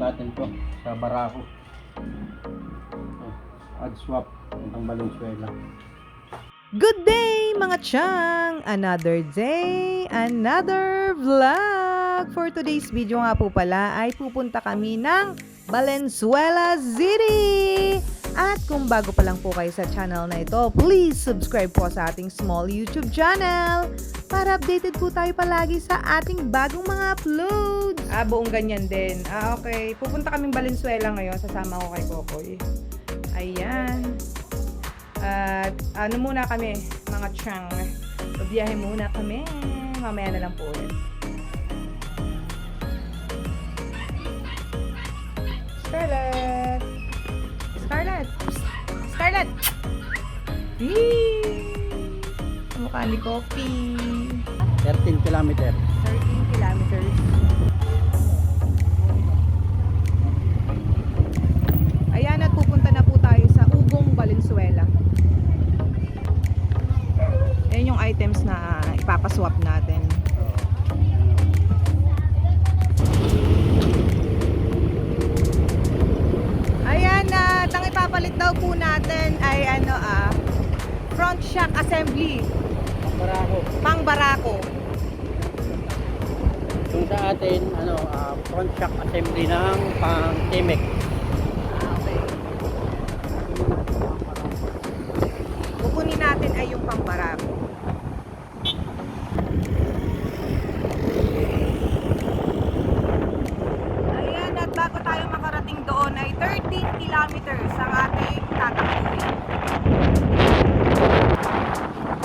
natin to sa Barako. Ad swap ng Valenzuela. Good day mga chang! Another day, another vlog! For today's video nga po pala ay pupunta kami ng Valenzuela City! At kung bago pa lang po kayo sa channel na ito, please subscribe po sa ating small YouTube channel para updated po tayo palagi sa ating bagong mga uploads. Buong ganyan din. Okay. Pupunta kaming Valenzuela ngayon. Sasama ko kay Kokoy. Ayan. At ano muna kami, mga chang. Biyahe muna kami. Mamaya na lang po ulit. Scarlett! Scarlett! Scarlett! Mukha ni Coffee. 13 kilometer. 13 kilometers. Ayan, at pupunta na po tayo sa Ugong, Valenzuela. Ayan yung items na ipapaswap natin. Ayan, at ang ipapalit daw po natin ay front shock assembly. Barako. Pang Barako. Yung sa atin, front shock assembly ng pang Timex. Okay. Kukunin natin ay yung pang Barako. Ayan, at bago tayo makarating doon ay 13 kilometers ang ating tatakbuhin.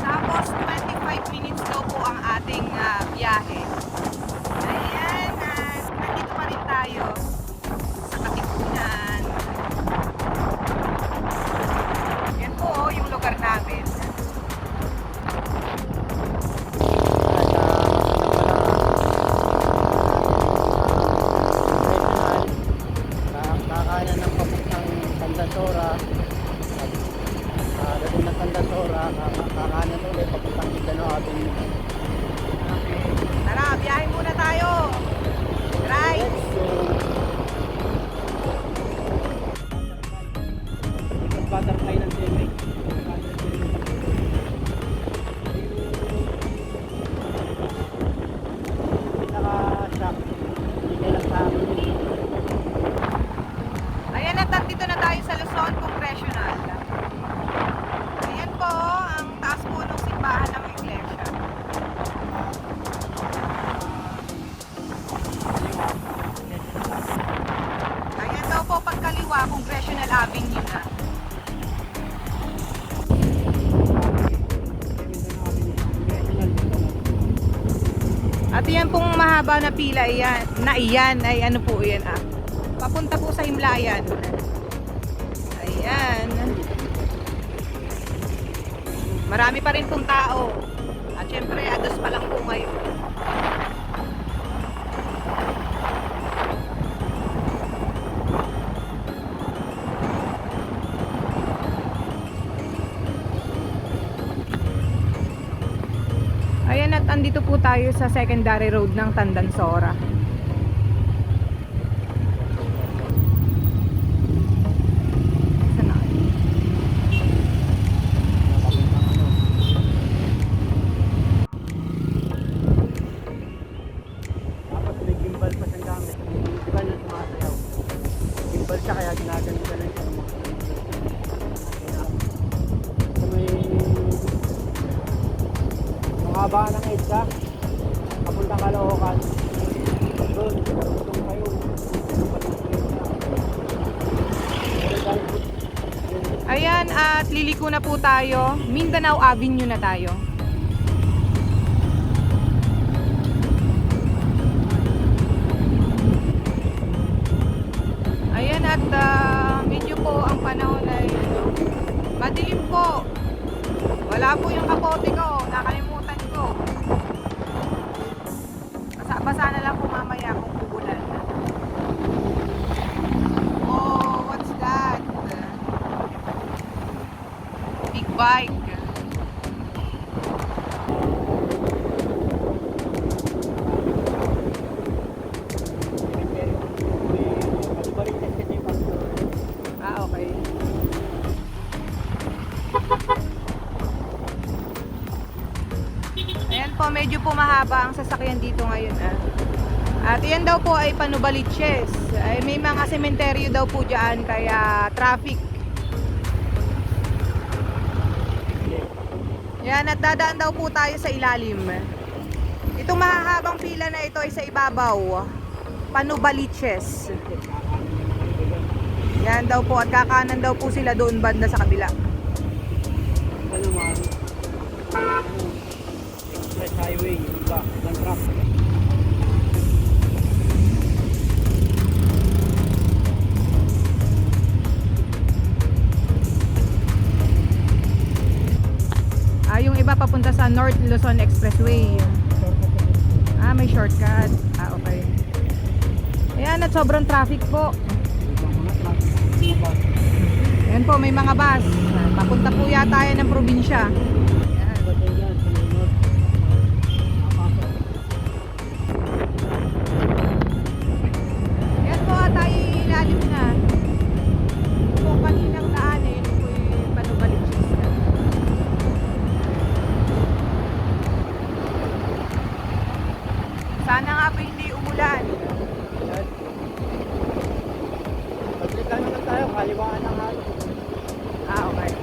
Tapos 25 minutes daw po ang ating biyahe. Ayan, at nandito pa rin tayo sa Katipunan. Yan po yung lugar namin. Kakanan ng papuntang Tandasora. Dating ng Tandasora, kakanan ulit papuntang Mindanao Avenue. Tara, biyahe muna tayo. Right. Butterfly ng Timex. Pinaka-shock. Hindi lang sa akin. Ayan, at nandito na tayo sa Luzon Congressional. Ayan po ang taas po ng simbahan ng iglesia. Ayan daw po pagkaliwa, Congressional Avenue na. At yan pong mahaba na pila iyan ay ano po yan papunta po sa Himlayan. Ayan. Marami pa rin pong tao. At syempre, ados pa lang po ngayon. Ayan, at andito po tayo sa secondary road ng Tandansora. Tapos may gimbal pa siyang gamit. Di ba nang sumasayaw? Gimbal siya kaya ginaganito lang siya ng mga may mahaba ng EDSA papuntang Caloocan doon kayo. Ayan, at liliko na po tayo. Mindanao Avenue na tayo. Ayan, at medyo po ang panahon ay madilim po. Wala po yung kapote ko. Nakalimutan ko. Basa na lang po mamaya kung uulan. Oh, what's that? Big bike. medyo po mahaba ang sasakyan dito ngayon. At yan daw po ay Panubaliches. Ay, may mga sementeryo daw po dyan, kaya traffic. Yan, at dadaan daw po tayo sa ilalim. Itong mahahabang pila na ito ay sa ibabaw. Panubaliches. Yan daw po, at kakanan daw po sila doon banda sa kabila. Ito naman, express highway, yung iba, ng truck. Yung iba papunta sa North Luzon Expressway. May shortcut. Okay. Ayan, at sobrang traffic po. Ayan po, may mga bus. Papunta po yata yan ng probinsya. Ayan po, tayo ilalim na. Ito po kaninang daanin. Ito po yung Panubaliches. Sana nga po hindi umulan. Pagkita naman tayo, kaliwaan ng halo. Okay.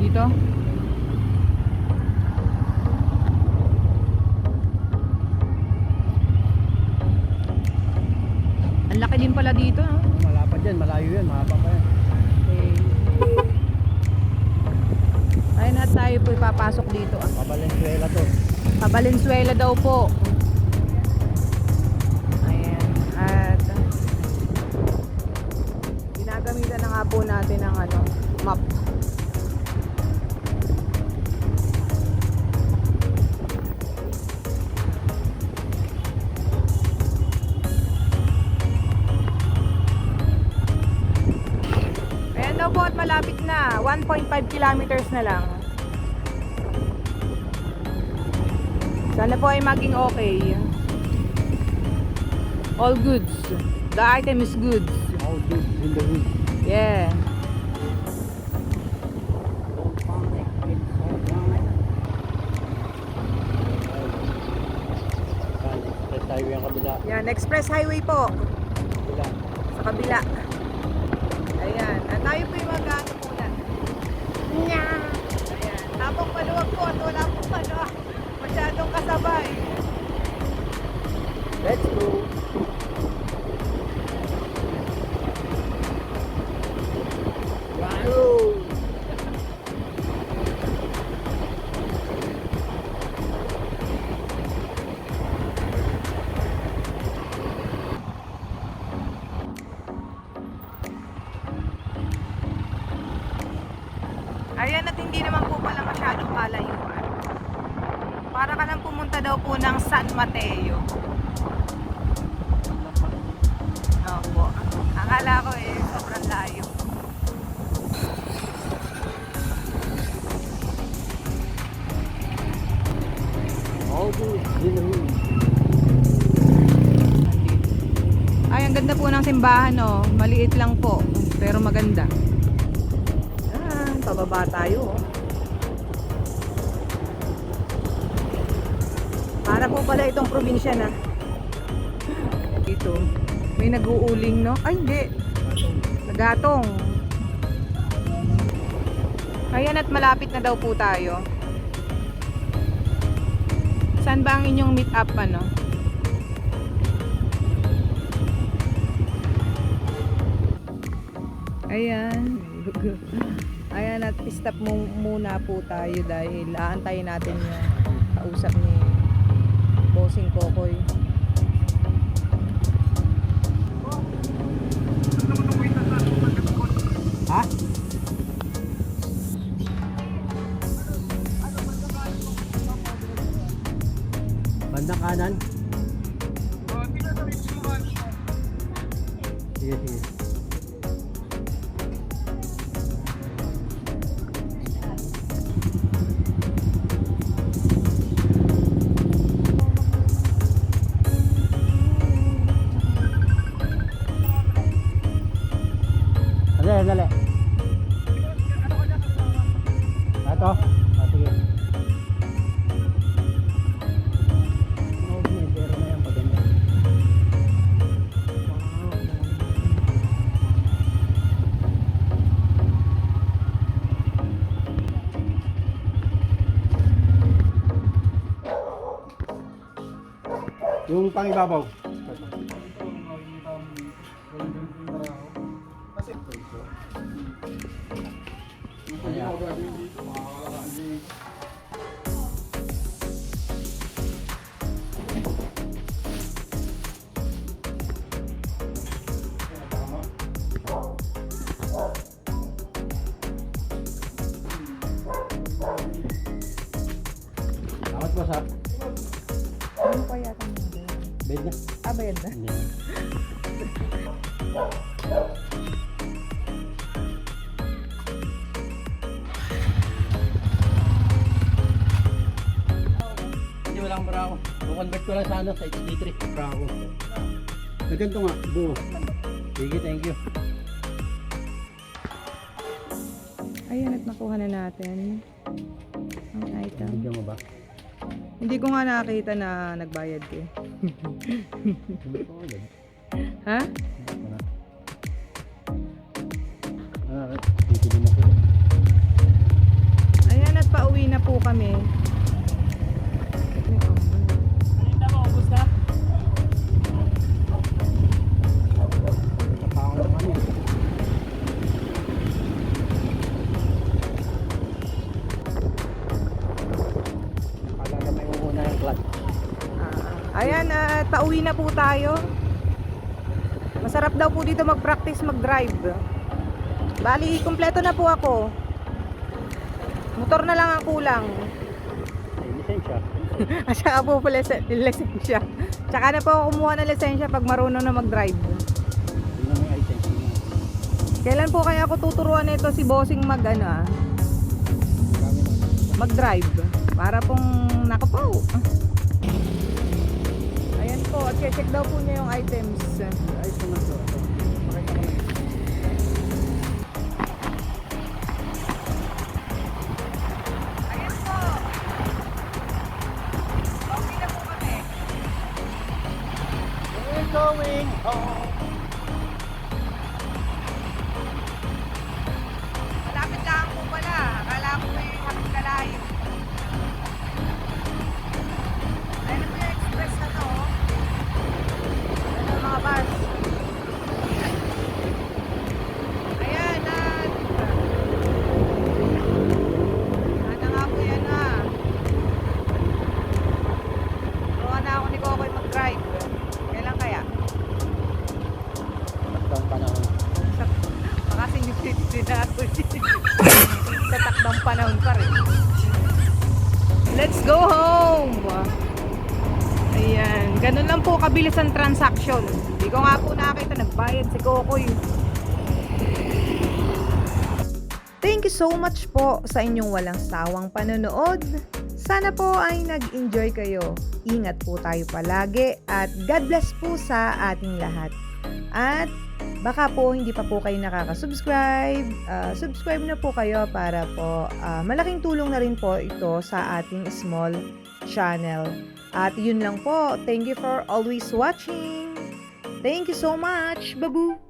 Dito. Ang laki din pala dito, no? Malapad yan, malayo yan, mahaba pa yan. Okay. Ayun na, tayo po ipapasok dito. Pabalenzuela to. Valenzuela daw po. Ayan. At ginagamitan na nga po natin ng map. Ayan daw po at malapit na. 1.5 kilometers na lang. Sana po ay maging okay. All goods. The item is good. All good in the hood. Yeah. Express highway ang kabila. Yan, express highway po. Kabila. Sa kabila. Ayan. At tayo po yung mag-ano muna. Ayan. Tapong maluwag po at wala po masyadong kasabay. Let's go. Wow. Ayan, at hindi naman po pala masyadong kalayuan. Para ka lang pumunta daw po ng San Mateo. Opo. Akala ko sobrang layo. All good in the hood. Ay, ang ganda po ng simbahan, oh. Maliit lang po, pero maganda. Pababa tayo, oh. Para po pala itong probinsya na. Dito, may nag-uuling, no? Ay, hindi. Nagatong. Ayan, at malapit na daw po tayo. Saan ba ang inyong meet up, ano? Ayan. Ayan, at at stop muna po tayo dahil aantayin natin yung kausap ni Bossing Kokoy. Ha? Bandang kanan? Sige, sige. Dali, dali. Ito? Ah, sige. Oh, pero na yan pag ganyan. Yung pangibabaw. Amat po sa Ano pa yata mo? bed na. Ah, bayad na? Hindi. Hindi, wala akong Bravo. Convert ko lang sa ano, sa HD3 Bravo. Na ganito nga, buo. Sige, thank you. Ayan, at nakuha na natin ang item. Bigyan mo ba? Hindi ko nga nakakita na nagbayad ko. Hindi ko ulit. Ha? Titili na ko. Ayan, at pauwi na po kami. Kanina mo, ubus na? Kapako naman yun. Akala na may uuna yung clutch. Ayan, at pauwi na po tayo. Masarap daw po dito mag-practice mag-drive. Bali, kumpleto na po ako. Motor na lang ang kulang. May lisensya. Asya po pala lisensya. Tsaka na po ako kumuha ng lisensya pag marunong na mag-drive. Hindi na may license mo. Kailan po kaya ako tuturuan nito si Bossing mag-drive? Para pong nakapaw. Ayan po, at check daw po niya yung items. Ayos naman to. Pakita ko na. Ayan po. Okay na po kami. We're going home. Malapit lang po pala. Akala ko may hapit kalayo. Ayan po yung express na to. Ayan ang mga bus. Ayan at ano nga po yan Turuan na ako ni Kokoy mag-drive. Kailan kaya? Takdang panahon. Baka sinipit na ako sa takdang panahon pa rin. Let's go home! Ayan, ganun lang po kabilis ang transaction. Hindi ko nga po nakakita nagbayad si Kokoy. Thank you so much po sa inyong walang sawang panonood. Sana po ay nag-enjoy kayo. Ingat po tayo palagi at God bless po sa ating lahat. At baka po hindi pa po kayo nakaka-subscribe, subscribe na po kayo para po malaking tulong na rin po ito sa ating small channel. At yun lang po. Thank you for always watching. Thank you so much. Babu!